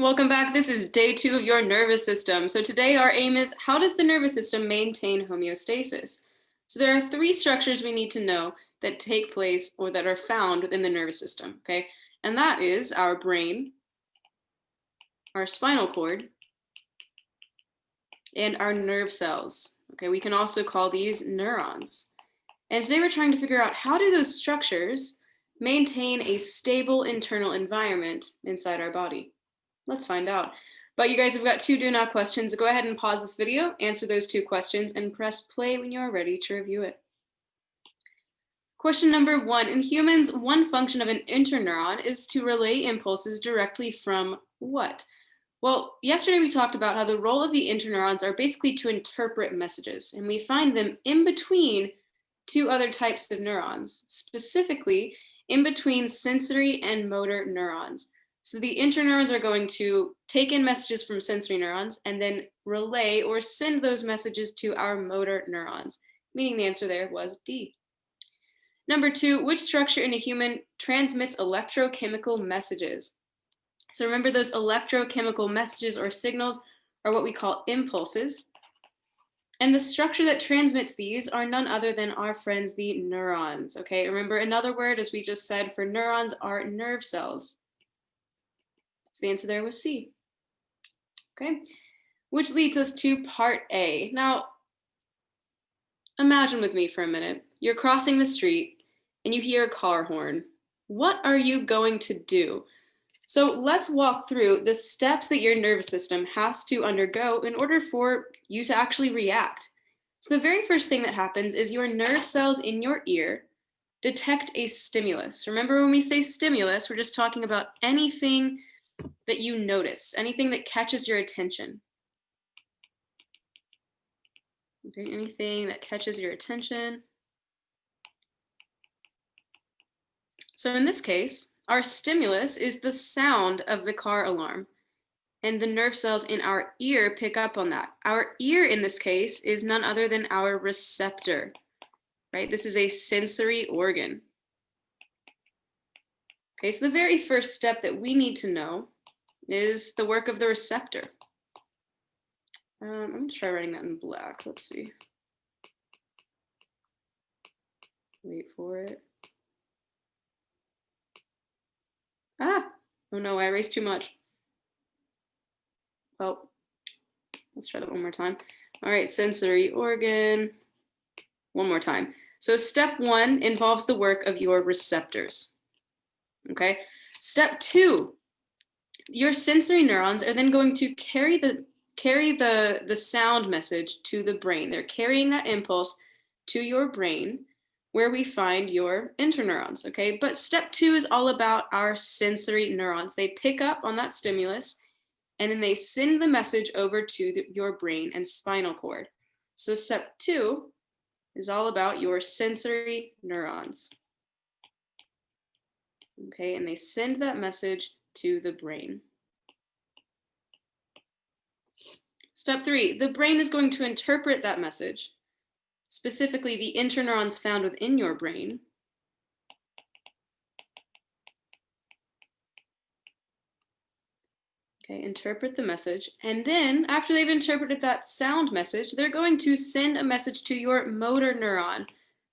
Welcome back. This is day 2 of your nervous system. So today our aim is, how does the nervous system maintain homeostasis? So there are 3 structures we need to know that take place or that are found within the nervous system, okay? And that is our brain, our spinal cord, and our nerve cells. Okay, we can also call these neurons. And today we're trying to figure out, how do those structures maintain a stable internal environment inside our body? Let's find out. But you guys have got 2 do not questions. Go ahead and pause this video, answer those 2 questions, and press play when you are ready to review it. Question number 1. In humans, one function of an interneuron is to relay impulses directly from what? Well, yesterday we talked about how the role of the interneurons are basically to interpret messages, and we find them in between 2 other types of neurons, specifically in between sensory and motor neurons. So the interneurons are going to take in messages from sensory neurons and then relay or send those messages to our motor neurons, meaning the answer there was D. Number 2, which structure in a human transmits electrochemical messages? So remember, those electrochemical messages or signals are what we call impulses. And the structure that transmits these are none other than our friends, the neurons. Okay, remember, another word, as we just said, for neurons are nerve cells. So the answer there was C. Okay, which leads us to part A. Now, imagine with me for a minute. You're crossing the street and you hear a car horn. What are you going to do? So let's walk through the steps that your nervous system has to undergo in order for you to actually react. So the very first thing that happens is your nerve cells in your ear detect a stimulus. Remember, when we say stimulus, we're just talking about anything that you notice, anything that catches your attention. Okay, anything that catches your attention. So in this case, our stimulus is the sound of the car alarm, and the nerve cells in our ear pick up on that. Our ear in this case is none other than our receptor, right? This is a sensory organ. Okay, so the very first step that we need to know is the work of the receptor. I'm gonna try writing that in black. Let's see. Wait for it. Oh no, I erased too much. Well, let's try that one more time. All right, sensory organ. One more time. So step 1 involves the work of your receptors. Okay. Step 2, your sensory neurons are then going to carry the sound message to the brain. They're carrying that impulse to your brain, where we find your interneurons. Okay. But step 2 is all about our sensory neurons. They pick up on that stimulus and then they send the message over to your brain and spinal cord. So step 2 is all about your sensory neurons. Okay, and they send that message to the brain. Step 3, the brain is going to interpret that message, specifically the interneurons found within your brain. Okay, interpret the message. And then after they've interpreted that sound message, they're going to send a message to your motor neuron.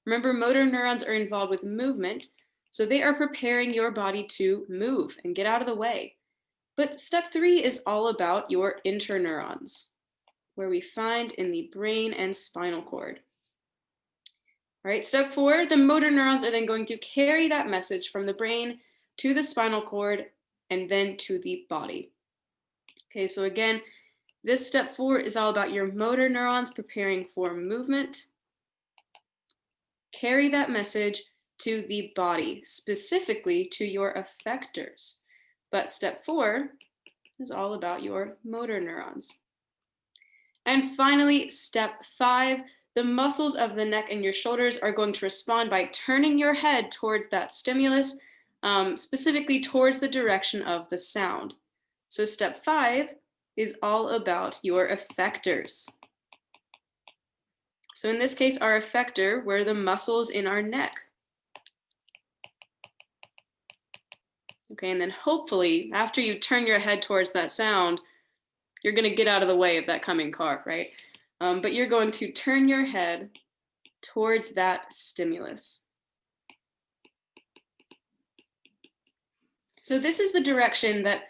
Remember, motor neurons are involved with movement, so they are preparing your body to move and get out of the way. But step 3 is all about your interneurons, where we find in the brain and spinal cord. All right, step 4, the motor neurons are then going to carry that message from the brain to the spinal cord and then to the body. Okay, so again, this step 4 is all about your motor neurons preparing for movement. Carry that message to the body, specifically to your effectors. But step 4 is all about your motor neurons. And finally, step 5, the muscles of the neck and your shoulders are going to respond by turning your head towards that stimulus, specifically towards the direction of the sound. So step 5 is all about your effectors. So in this case, our effector were the muscles in our neck. Okay, and then hopefully after you turn your head towards that sound, you're going to get out of the way of that coming car, right? But you're going to turn your head towards that stimulus. So this is the direction that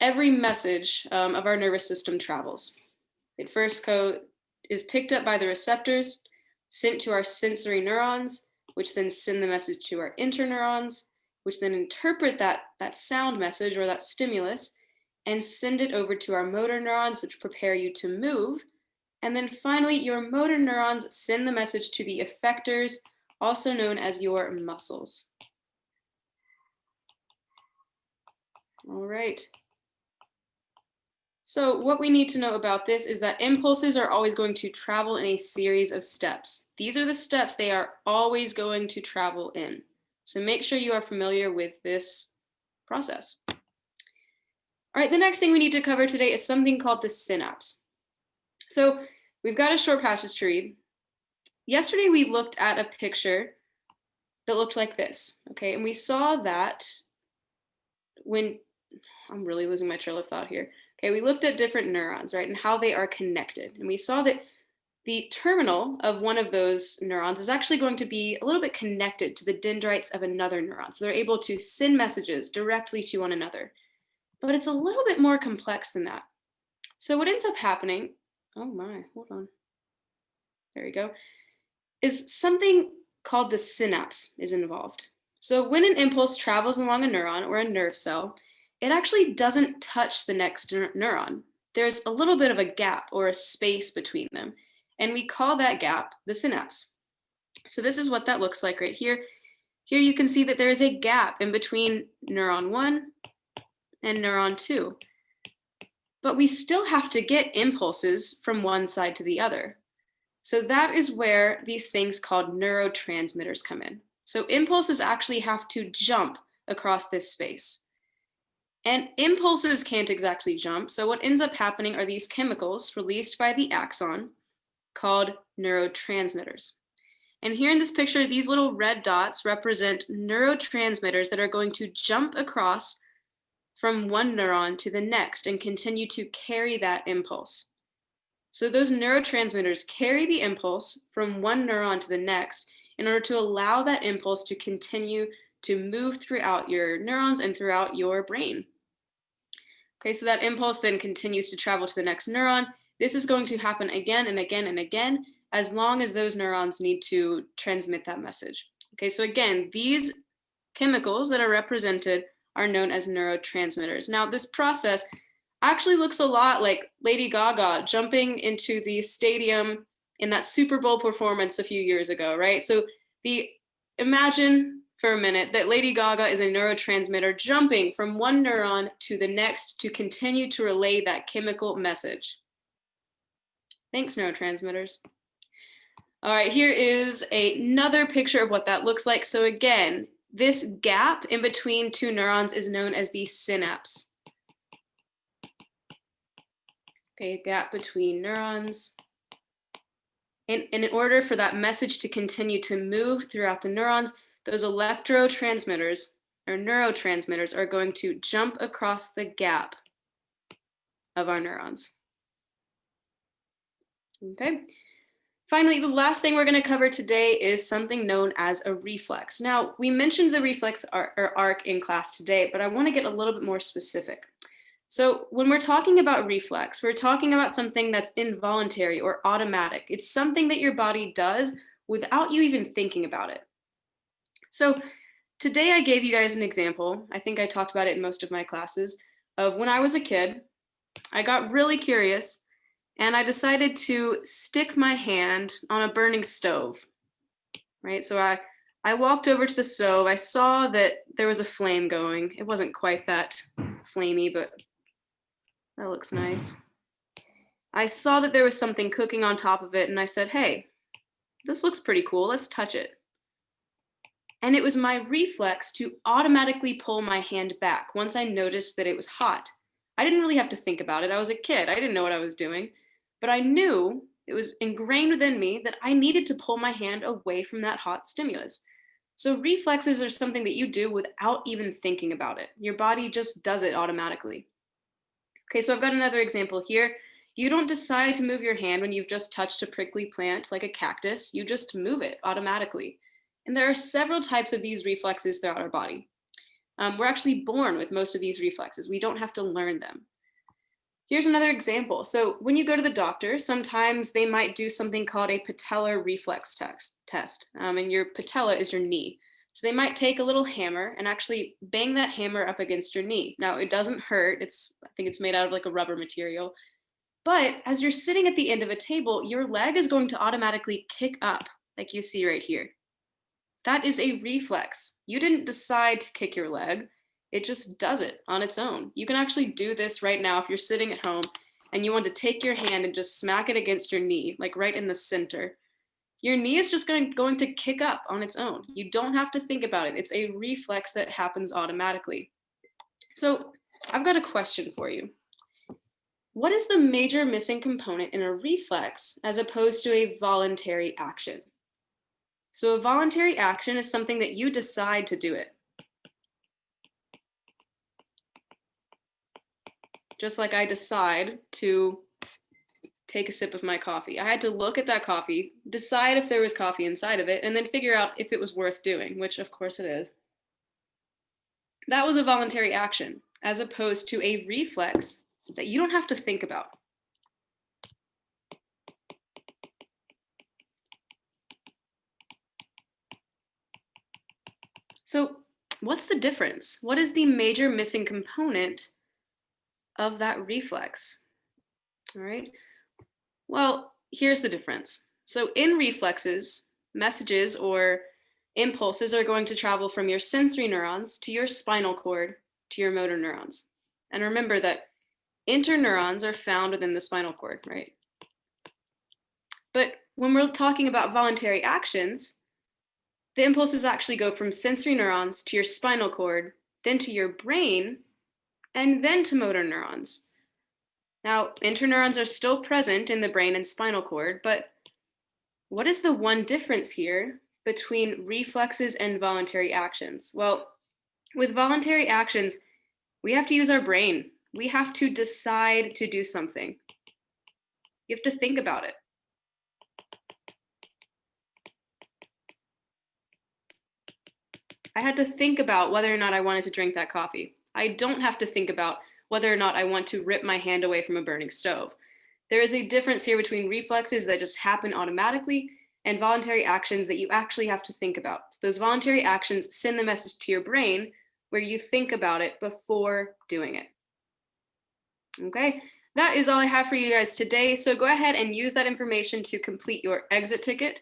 every message of our nervous system travels. It first is picked up by the receptors, sent to our sensory neurons, which then send the message to our interneurons, which then interpret that sound message or that stimulus and send it over to our motor neurons, which prepare you to move. And then finally, your motor neurons send the message to the effectors, also known as your muscles. All right. So what we need to know about this is that impulses are always going to travel in a series of steps. These are the steps they are always going to travel in. So make sure you are familiar with this process. All right, the next thing we need to cover today is something called the synapse. So we've got a short passage to read. Yesterday we looked at a picture that looked like this, okay? And we saw that when, I'm really losing my trail of thought here. Okay, we looked at different neurons, right, and how they are connected. And we saw that the terminal of one of those neurons is actually going to be a little bit connected to the dendrites of another neuron. So they're able to send messages directly to one another. But it's a little bit more complex than that. So what ends up happening, oh my, hold on. There we go, is something called the synapse is involved. So when an impulse travels along a neuron or a nerve cell, it actually doesn't touch the next neuron. There's a little bit of a gap or a space between them, and we call that gap the synapse. So this is what that looks like right here. Here you can see that there is a gap in between neuron 1 and neuron 2. But we still have to get impulses from one side to the other. So that is where these things called neurotransmitters come in. So impulses actually have to jump across this space. And impulses can't exactly jump. So what ends up happening are these chemicals released by the axon called neurotransmitters. And here in this picture, these little red dots represent neurotransmitters that are going to jump across from one neuron to the next and continue to carry that impulse. So those neurotransmitters carry the impulse from one neuron to the next in order to allow that impulse to continue to move throughout your neurons and throughout your brain. Okay, so that impulse then continues to travel to the next neuron. This is going to happen again and again and again as long as those neurons need to transmit that message. Okay, so again, these chemicals that are represented are known as neurotransmitters. Now, this process actually looks a lot like Lady Gaga jumping into the stadium in that Super Bowl performance a few years ago, right? So imagine for a minute that Lady Gaga is a neurotransmitter jumping from one neuron to the next to continue to relay that chemical message. Thanks, neurotransmitters. All right, here is another picture of what that looks like. So again, this gap in between two neurons is known as the synapse. Okay, gap between neurons. And in order for that message to continue to move throughout the neurons, those electrotransmitters or neurotransmitters are going to jump across the gap of our neurons. Okay. Finally, the last thing we're going to cover today is something known as a reflex. Now, we mentioned the reflex arc in class today, but I want to get a little bit more specific. So when we're talking about reflex, we're talking about something that's involuntary or automatic. It's something that your body does without you even thinking about it. So today I gave you guys an example. I think I talked about it in most of my classes of when I was a kid, I got really curious and I decided to stick my hand on a burning stove, right? So I walked over to the stove. I saw that there was a flame going. It wasn't quite that flamey, but that looks nice. I saw that there was something cooking on top of it, and I said, hey, this looks pretty cool. Let's touch it. And it was my reflex to automatically pull my hand back once I noticed that it was hot. I didn't really have to think about it. I was a kid. I didn't know what I was doing. But I knew, it was ingrained within me that I needed to pull my hand away from that hot stimulus. So reflexes are something that you do without even thinking about it. Your body just does it automatically. Okay, so I've got another example here. You don't decide to move your hand when you've just touched a prickly plant like a cactus. You just move it automatically. And there are several types of these reflexes throughout our body. We're actually born with most of these reflexes. We don't have to learn them. Here's another example. So when you go to the doctor, sometimes they might do something called a patellar reflex test. And your patella is your knee. So they might take a little hammer and actually bang that hammer up against your knee. Now it doesn't hurt. I think it's made out of like a rubber material. But as you're sitting at the end of a table, your leg is going to automatically kick up, like you see right here. That is a reflex. You didn't decide to kick your leg. It just does it on its own. You can actually do this right now if you're sitting at home and you want to take your hand and just smack it against your knee, like right in the center. Your knee is just going to kick up on its own. You don't have to think about it. It's a reflex that happens automatically. So I've got a question for you. What is the major missing component in a reflex as opposed to a voluntary action? So a voluntary action is something that you decide to do it. Just like I decide to take a sip of my coffee. I had to look at that coffee, decide if there was coffee inside of it, and then figure out if it was worth doing, which of course it is. That was a voluntary action, as opposed to a reflex that you don't have to think about. So what's the difference? What is the major missing component of that reflex? All right. Well, here's the difference. So in reflexes, messages or impulses are going to travel from your sensory neurons to your spinal cord to your motor neurons. And remember that interneurons are found within the spinal cord, right? But when we're talking about voluntary actions, the impulses actually go from sensory neurons to your spinal cord, then to your brain, and then to motor neurons. Now, interneurons are still present in the brain and spinal cord, but what is the one difference here between reflexes and voluntary actions? Well, with voluntary actions, we have to use our brain. We have to decide to do something. You have to think about it. I had to think about whether or not I wanted to drink that coffee. I don't have to think about whether or not I want to rip my hand away from a burning stove. There is a difference here between reflexes that just happen automatically and voluntary actions that you actually have to think about. So those voluntary actions send the message to your brain where you think about it before doing it. Okay, that is all I have for you guys today. So go ahead and use that information to complete your exit ticket.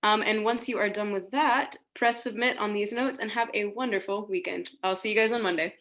And once you are done with that, press submit on these notes and have a wonderful weekend. I'll see you guys on Monday.